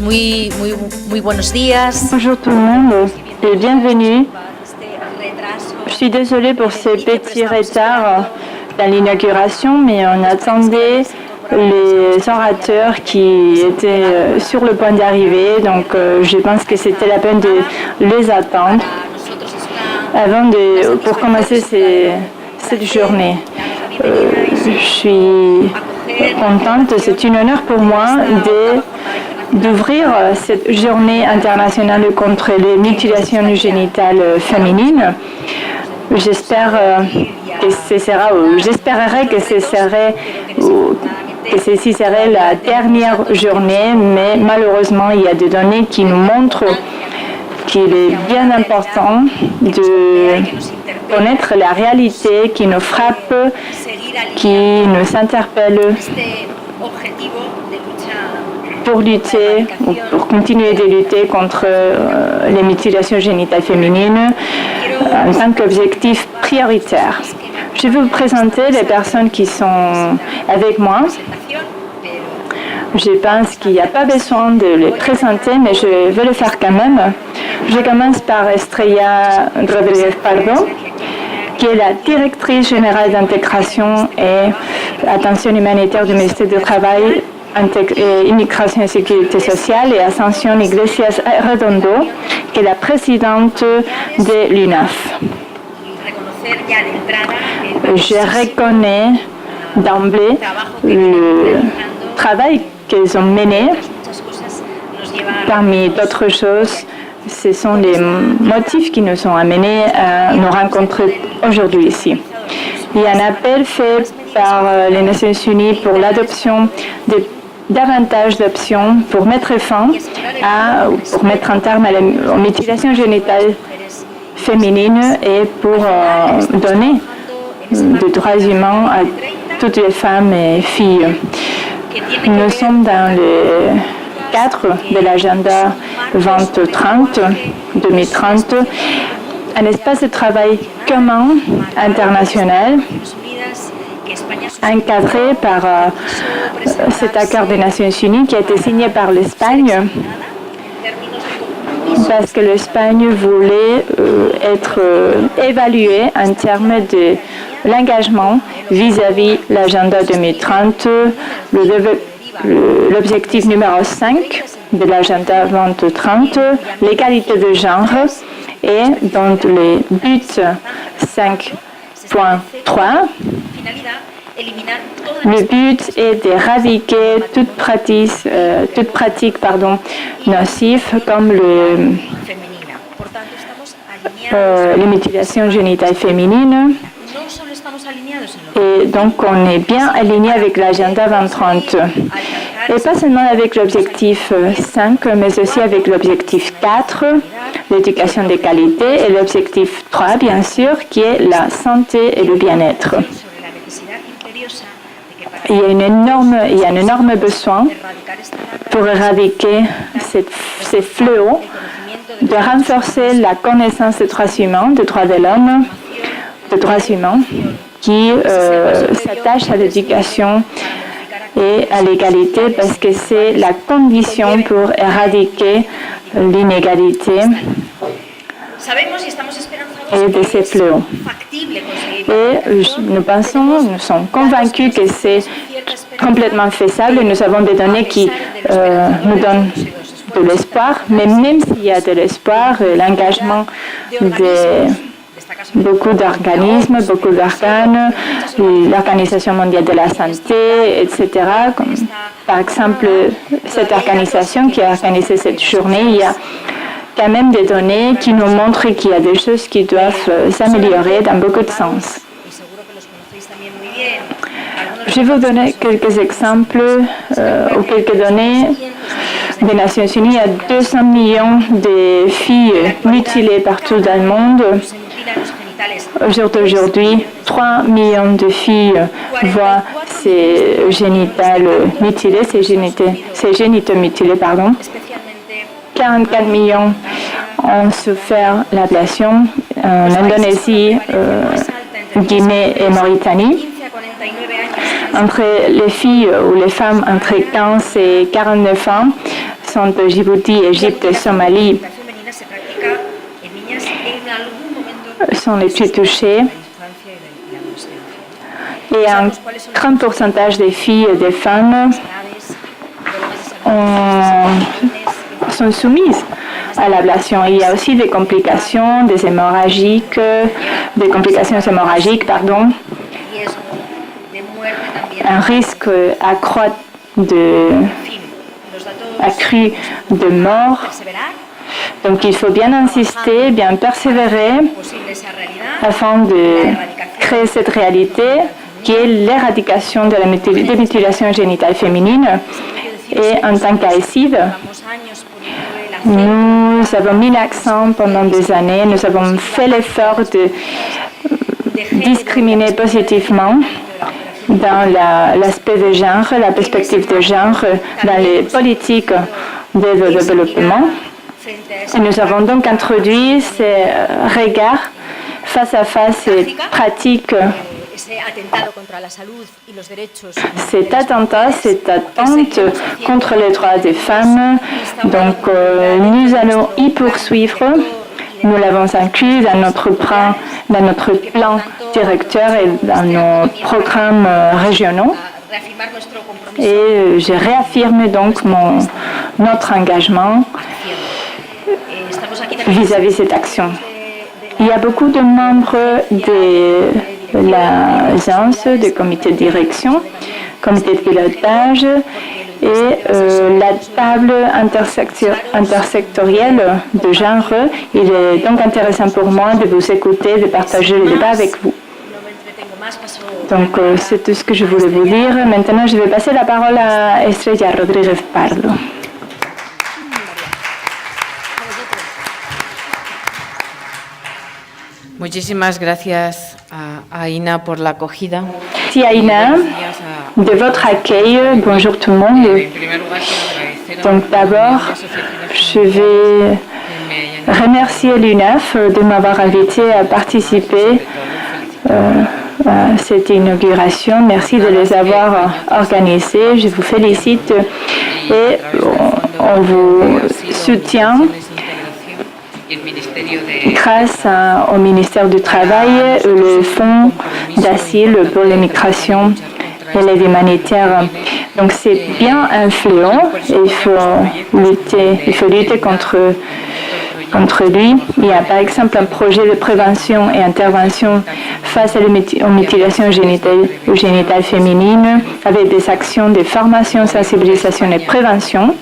muy buenos días. Bonjour tout le monde et bienvenue. Je suis désolée pour ces petits retards dans l'inauguration, mais on attendait les orateurs qui étaient sur le point d'arriver, donc je pense que c'était la peine de les attendre pour commencer cette journée. Je suis contente, c'est un honneur pour moi d'ouvrir cette journée internationale contre les mutilations génitales féminines. J'espérerais que ceci serait la dernière journée, mais malheureusement, il y a des données qui nous montrent qu'il est bien important de connaître la réalité qui nous frappe, qui nous interpelle pour lutter ou pour continuer de lutter contre les mutilations génitales féminines en tant qu'objectif prioritaire. Je vais vous présenter les personnes qui sont avec moi. Je pense qu'il n'y a pas besoin de les présenter, mais je vais le faire quand même. Je commence par Estrella Rodríguez-Pardo, qui est la directrice générale d'intégration et attention humanitaire du ministère du Travail, Immigration et Sécurité sociale, et Ascension Iglesias Redondo, qui est la présidente de l'UNAF. Je reconnais d'emblée le travail qu'ils ont mené. Parmi d'autres choses, ce sont les motifs qui nous ont amenés à nous rencontrer aujourd'hui ici. Il y a un appel fait par les Nations Unies pour l'adoption de davantage d'options pour mettre un terme aux mutilations génitales féminines et pour donner des droits humains à toutes les femmes et filles. Nous sommes dans le cadre de l'agenda 2030, un espace de travail commun international encadré par cet accord des Nations Unies qui a été signé par l'Espagne parce que l'Espagne voulait être évaluée en termes de l'engagement vis-à-vis de l'agenda 2030, l'objectif numéro 5 de l'agenda 2030, l'égalité de genre, et dans les buts 5.3, le but est d'éradiquer toute pratique nocive comme les mutilations génitales féminines. Et donc, on est bien aligné avec l'agenda 2030. Et pas seulement avec l'objectif 5, mais aussi avec l'objectif 4, l'éducation de qualité, et l'objectif 3, bien sûr, qui est la santé et le bien-être. Il y a un énorme besoin pour éradiquer ces fléaux, de renforcer la connaissance des droits humains, des droits de l'homme, des droits humains, qui s'attachent à l'éducation et à l'égalité parce que c'est la condition pour éradiquer l'inégalité et de ces fléaux. Et nous sommes convaincus que c'est complètement faisable. Nous avons des données qui nous donnent de l'espoir, mais même s'il y a de l'espoir, l'engagement de beaucoup d'organismes, beaucoup d'organes, l'Organisation mondiale de la santé, etc. Comme, par exemple, cette organisation qui a organisé cette journée, il y a quand même des données qui nous montrent qu'il y a des choses qui doivent s'améliorer dans beaucoup de sens. Je vais vous donner quelques exemples ou quelques données des Nations Unies. Il y a 200 millions de filles mutilées partout dans le monde. Aujourd'hui, 3 millions de filles voient ses génitales mutilées, ses génitaux mutilés, pardon. 44 millions ont souffert l'ablation en Indonésie, Guinée et Mauritanie. Entre les filles ou les femmes entre 15 et 49 ans, sont Djibouti, Égypte et Somalie sont les plus touchés. Et un grand pourcentage des filles et des femmes sont soumises à l'ablation. Il y a aussi des complications, des complications hémorragiques, un risque accru de mort. Donc il faut bien insister, bien persévérer afin de créer cette réalité qui est l'éradication de la mutilation génitale féminine. Et en tant qu'AECID, nous avons mis l'accent pendant des années, nous avons fait l'effort de discriminer positivement dans l'aspect de genre, la perspective de genre dans les politiques de développement. Et nous avons donc introduit ces regards face à face et pratiques, cet attentat, cette attente contre les droits des femmes. Donc, nous allons y poursuivre. Nous l'avons inclus dans notre plan directeur et dans nos programmes régionaux. Et je réaffirme donc notre engagement vis-à-vis de cette action. Il y a beaucoup de membres de l'agence, du comité de direction, comité de pilotage et la table intersectorielle de genre. Il est donc intéressant pour moi de vous écouter, de partager le débat avec vous. Donc, c'est tout ce que je voulais vous dire. Maintenant, je vais passer la parole à Estrella Rodríguez Pardo. Muchísimas gracias a Ina por la acogida. Merci à Ina de votre accueil. Bonjour tout le monde. Donc d'abord, je vais remercier l'UNEF de m'avoir invité à participer à cette inauguration. Merci de les avoir organisés. Je vous félicite et on vous soutient grâce au ministère du Travail, le Fonds d'asile pour les migrations et l'aide humanitaire. Donc c'est bien un fléau et il faut lutter contre lui. Il y a par exemple un projet de prévention et intervention face aux mutilations génitales féminines avec des actions de formation, sensibilisation et prévention.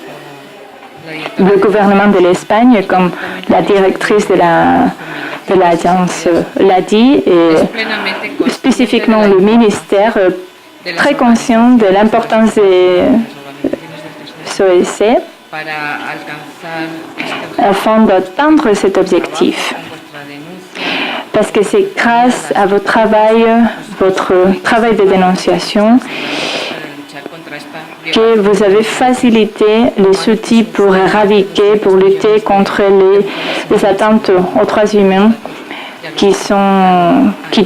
Le gouvernement de l'Espagne, comme la directrice de l'agence l'a dit, et spécifiquement le ministère, très conscient de l'importance des SOS afin d'atteindre cet objectif. Parce que c'est grâce à votre travail de dénonciation, que vous avez facilité les outils pour éradiquer, pour lutter contre les atteintes aux droits humains qui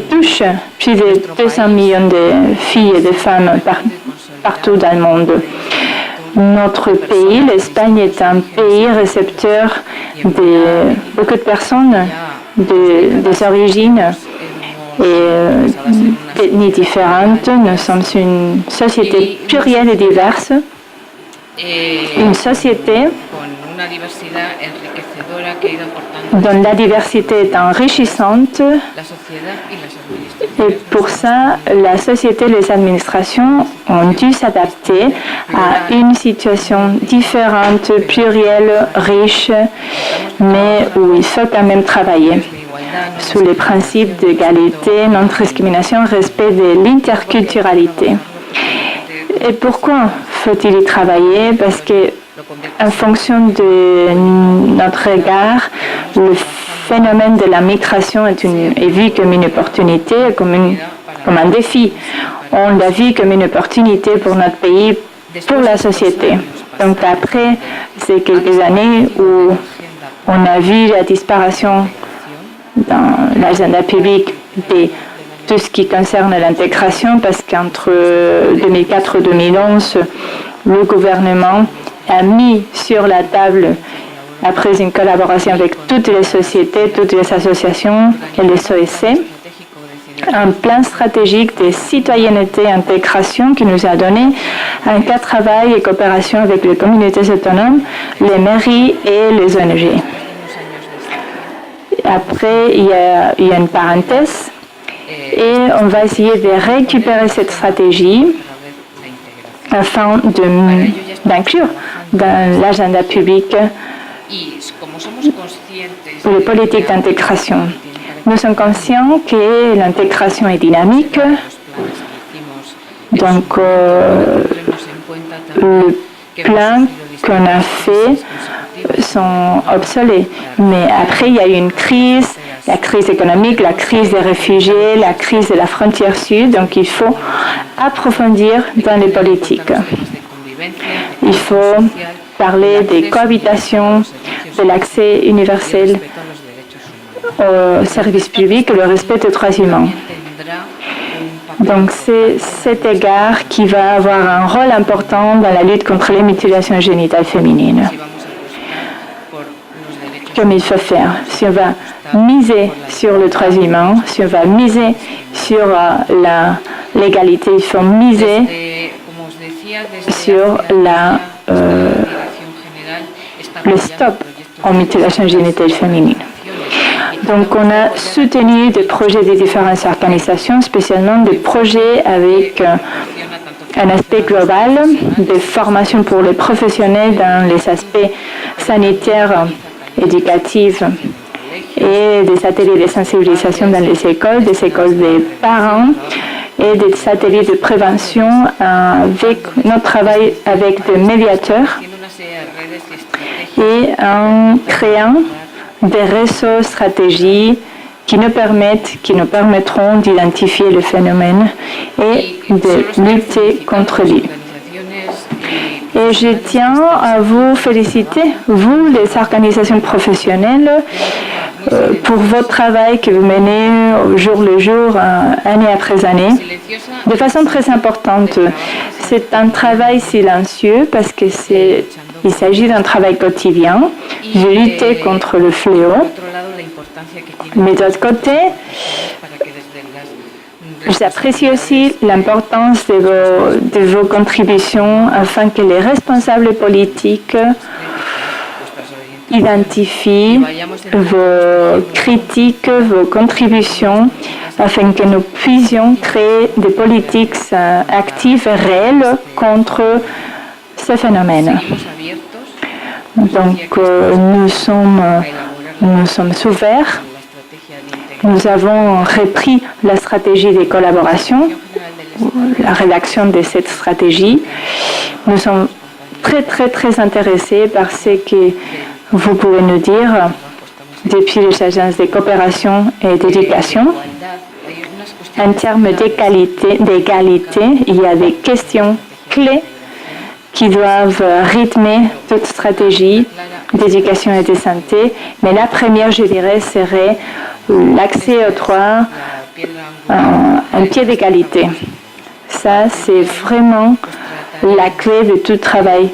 touchent plus de 200 millions de filles et de femmes partout dans le monde. Notre pays, l'Espagne, est un pays récepteur de beaucoup de personnes des origines et d'ethnies différentes. Nous sommes une société plurielle et diverse, une société dont la diversité est enrichissante. Et pour ça, la société et les administrations ont dû s'adapter à une situation différente, plurielle, riche, mais où il faut quand même travailler sous les principes d'égalité, non-discrimination, respect de l'interculturalité. Et pourquoi faut-il y travailler? Parce que, en fonction de notre regard, le phénomène de la migration est vu comme une opportunité, comme un défi. On l'a vu comme une opportunité pour notre pays, pour la société. Donc après ces quelques années où on a vu la disparition dans l'agenda public de tout ce qui concerne l'intégration, parce qu'entre 2004 et 2011, le gouvernement a mis sur la table, après une collaboration avec toutes les sociétés, toutes les associations et les OSC, un plan stratégique de citoyenneté et intégration qui nous a donné un cas de travail et coopération avec les communautés autonomes, les mairies et les ONG. Après, il y a une parenthèse et on va essayer de récupérer cette stratégie afin d'inclure dans l'agenda public les politiques d'intégration. Nous sommes conscients que l'intégration est dynamique, donc le plan qu'on a fait sont obsolètes. Mais après, il y a eu une crise, la crise économique, la crise des réfugiés, la crise de la frontière sud, donc il faut approfondir dans les politiques. Il faut parler des cohabitations, de l'accès universel au service public et le respect des droits humains. Donc c'est cet égard qui va avoir un rôle important dans la lutte contre les mutilations génitales féminines. Comme il faut faire, si on va miser sur les droits humains, si on va miser sur la légalité, il faut miser sur le stop aux mutilations génitales féminines. Donc, on a soutenu des projets de différentes organisations, spécialement des projets avec un aspect global, des formations pour les professionnels dans les aspects sanitaires, éducatifs et des ateliers de sensibilisation dans les écoles, des écoles des parents et des ateliers de prévention avec notre travail avec des médiateurs et en créant des réseaux stratégiques qui nous permettront d'identifier le phénomène et de lutter contre lui. Et je tiens à vous féliciter, vous, les organisations professionnelles, pour votre travail que vous menez au jour le jour, année après année, de façon très importante. C'est un travail silencieux parce que il s'agit d'un travail quotidien de lutter contre le fléau. Mais d'autre côté, j'apprécie aussi l'importance de vos contributions afin que les responsables politiques identifient vos critiques, vos contributions, afin que nous puissions créer des politiques actives et réelles contre ce phénomène. Donc, nous sommes ouverts. Nous avons repris la stratégie des collaborations, la rédaction de cette stratégie. Nous sommes très, très, très intéressés par ce que vous pouvez nous dire depuis les agences de coopération et d'éducation. En termes d'égalité, il y a des questions clés qui doivent rythmer toute stratégie d'éducation et de santé. Mais la première, je dirais, serait l'accès aux droits, un pied d'égalité. Ça, c'est vraiment la clé de tout travail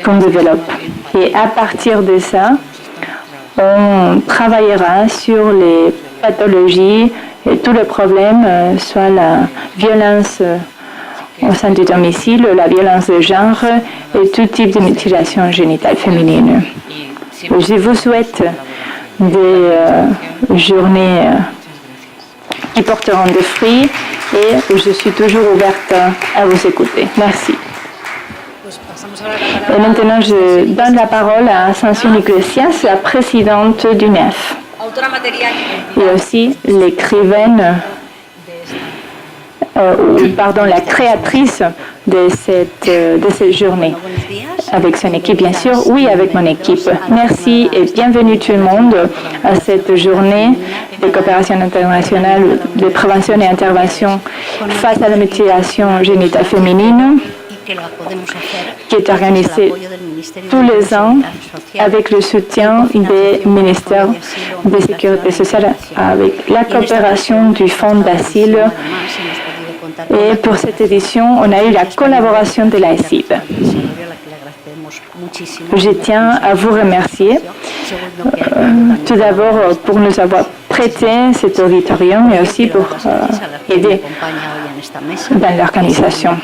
qu'on développe. Et à partir de ça, on travaillera sur les pathologies et tous les problèmes, soit la violence au sein du domicile, la violence de genre et tout type de mutilation génitale féminine. Je vous souhaite des journées qui porteront des fruits et je suis toujours ouverte à vous écouter. Merci. Et maintenant, je donne la parole à Ascension Iglesias, la présidente du NEF, et aussi l'écrivaine, la créatrice de cette journée, avec son équipe, bien sûr. Oui, avec mon équipe. Merci et bienvenue tout le monde à cette journée de coopération internationale de prévention et intervention face à la mutilation génitale féminine, qui est organisée tous les ans avec le soutien des ministères de la Sécurité sociale, avec la coopération du Fonds d'asile. Et pour cette édition, on a eu la collaboration de l'AECIB. Je tiens à vous remercier tout d'abord pour nous avoir prêté cet auditorium, mais aussi pour aider dans l'organisation.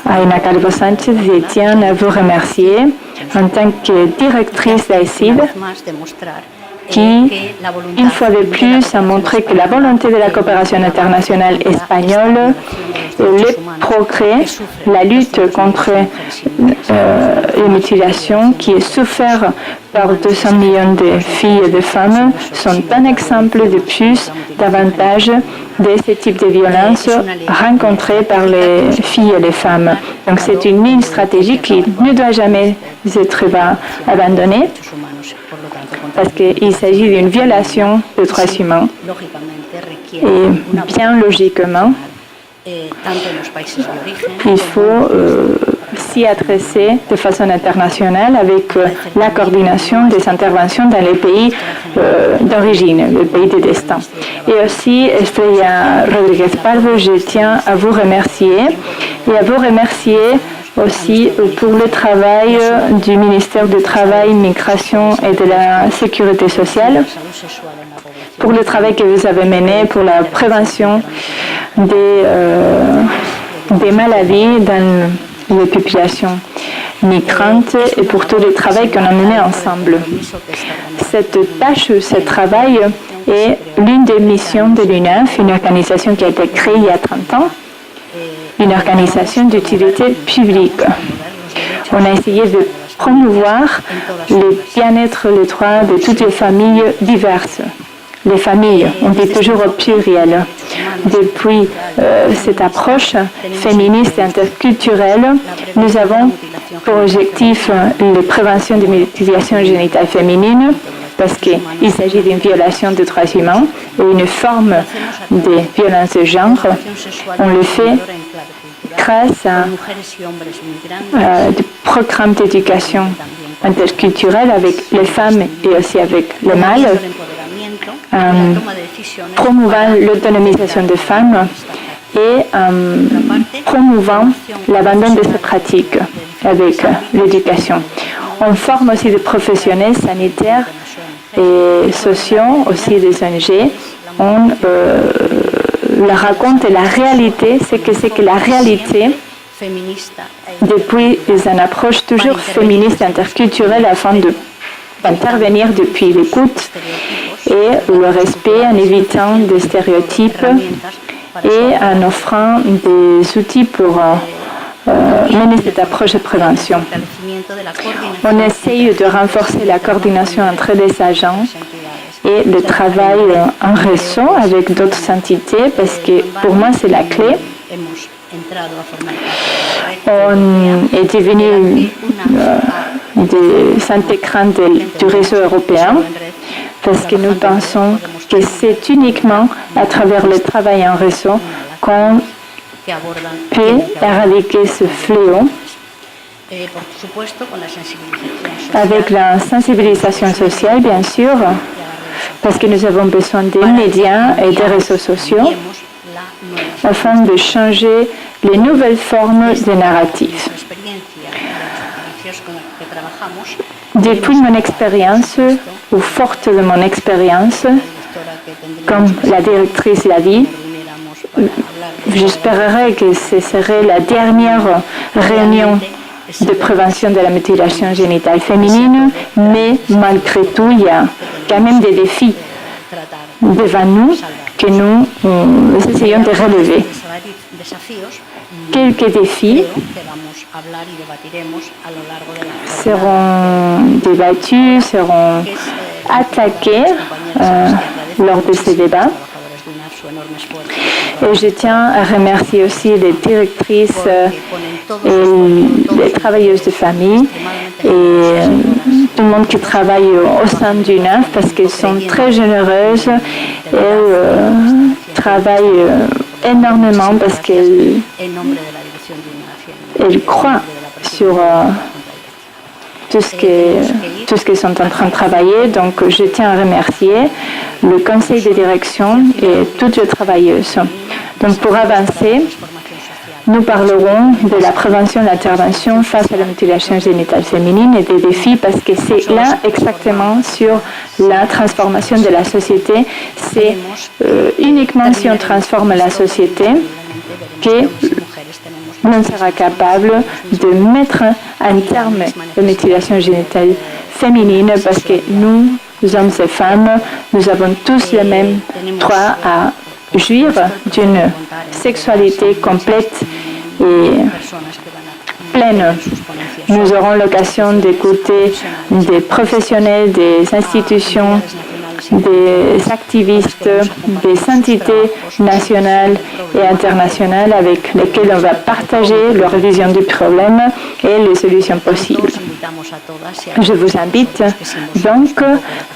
Aina Calvo Sánchez, je tiens à vous remercier en tant que directrice d'AECID, qui, une fois de plus, a montré que la volonté de la coopération internationale espagnole, les progrès, la lutte contre les mutilations qui est souffert par 200 millions de filles et de femmes sont un exemple de plus davantage de ce type de violence rencontrées par les filles et les femmes. Donc c'est une ligne stratégique qui ne doit jamais être abandonnée parce qu'il s'agit d'une violation des droits humains. Et bien logiquement, il faut s'y adresser de façon internationale avec la coordination des interventions dans les pays d'origine, les pays de destin. Et aussi, Estrella Rodríguez Pardo, je tiens à vous remercier et à vous remercier aussi pour le travail du ministère du Travail, Migration et de la Sécurité sociale, pour le travail que vous avez mené pour la prévention des maladies dans les populations migrantes et pour tout le travail qu'on a mené ensemble. Cette tâche, ce travail est l'une des missions de l'UNEF, une organisation qui a été créée il y a 30 ans, une organisation d'utilité publique. On a essayé de promouvoir le bien-être, les droits de toutes les familles diverses. Les familles, on dit toujours au pluriel. Depuis cette approche féministe et interculturelle, nous avons pour objectif la prévention des mutilations génitales féminines, parce qu'il s'agit d'une violation des droits humains et une forme de violence de genre. On le fait grâce à des programmes d'éducation interculturelle avec les femmes et aussi avec les mâles, promouvant l'autonomisation des femmes et promouvant l'abandon de ces pratiques avec l'éducation. On forme aussi des professionnels sanitaires et sociaux, aussi des ONG. On leur raconte la réalité, c'est que la réalité, depuis une approche toujours féministe interculturelle afin d'intervenir depuis l'écoute et le respect en évitant des stéréotypes et en offrant des outils pour mener cette approche de prévention. On essaye de renforcer la coordination entre les agents et le travail en réseau avec d'autres entités parce que pour moi c'est la clé. On est devenu des intégrants du réseau européen parce que nous pensons que c'est uniquement à travers le travail en réseau qu'on peut éradiquer ce fléau avec la sensibilisation sociale, bien sûr, parce que nous avons besoin des médias et des réseaux sociaux afin de changer les nouvelles formes de narratifs. Depuis mon expérience, ou forte de mon expérience, comme la directrice l'a dit, j'espérerais que ce serait la dernière réunion de prévention de la mutilation génitale féminine, mais malgré tout, il y a quand même des défis devant nous que nous essayons de relever. Quelques défis seront débattus, seront attaqués lors de ces débats. Et je tiens à remercier aussi les directrices et les travailleuses de famille et tout le monde qui travaille au sein du UNEF parce qu'elles sont très généreuses et travaillent énormément parce qu'elles croient sur tout ce qu'ils sont en train de travailler. Donc, je tiens à remercier le conseil de direction et toutes les travailleuses. Donc, pour avancer, nous parlerons de la prévention et l'intervention face à la mutilation génitale féminine et des défis parce que c'est là exactement sur la transformation de la société. C'est uniquement si on transforme la société que l'on sera capable de mettre un terme à la mutilation génitale féminine parce que nous, hommes et femmes, nous avons tous le même droit à jouir d'une sexualité complète et pleine. Nous aurons l'occasion d'écouter des professionnels, des institutions, des activistes, des entités nationales et internationales avec lesquelles on va partager leur vision du problème et les solutions possibles. Je vous invite donc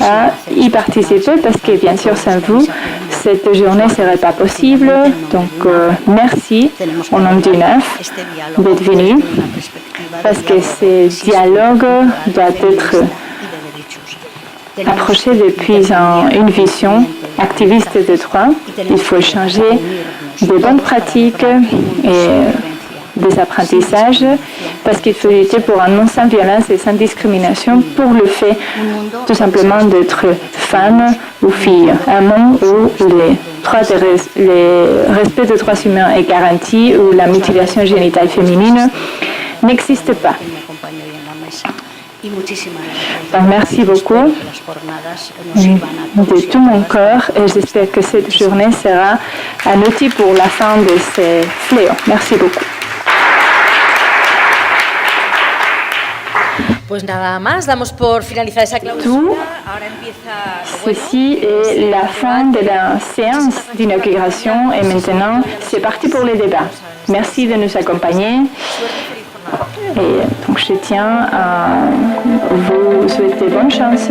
à y participer parce que bien sûr sans vous, cette journée ne serait pas possible. Donc merci au nom du NEF d'être venu parce que ce dialogue doit être approché depuis une vision activiste de droit. Il faut changer de bonnes pratiques et des apprentissages parce qu'il faut lutter pour un monde sans violence et sans discrimination pour le fait tout simplement d'être femme ou fille. Un monde où le respect des droits humains est garanti, où la mutilation génitale féminine n'existe pas. Donc, merci beaucoup de tout mon cœur et j'espère que cette journée sera un outil pour la fin de ces fléaux. Merci beaucoup. Pues nada más, damos por finalizada esa clausura. Ahora empieza. Ceci est la fin de la séance d'inauguration et maintenant c'est parti pour les débats. Merci de nous accompagner. Et donc je tiens à vous souhaiter bonne chance.